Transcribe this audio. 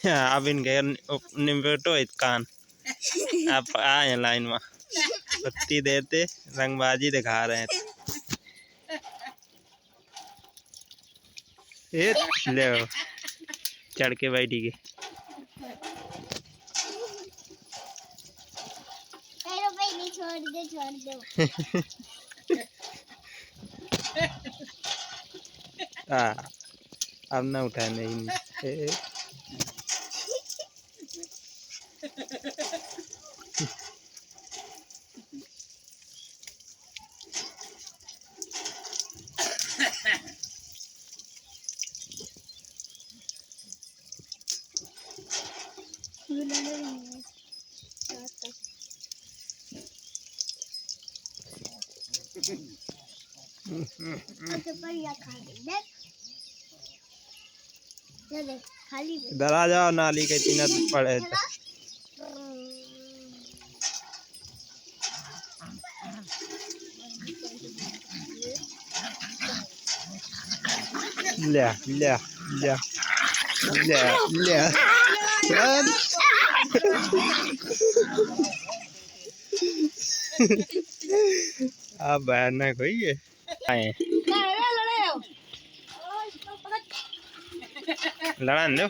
अब इनके निपटो इत कान। आप आए लाइन में पत्ती देते रंगबाजी दिखा रहे थे। ये ले चढ़ के बैठी गई। छोड़ दो अब ना उठाने ही नहीं। इधर आ जाओ, नाली के तीन पड़े थे। ले ले ले ले ले अब बैठना कोई है आए लड़ा दो।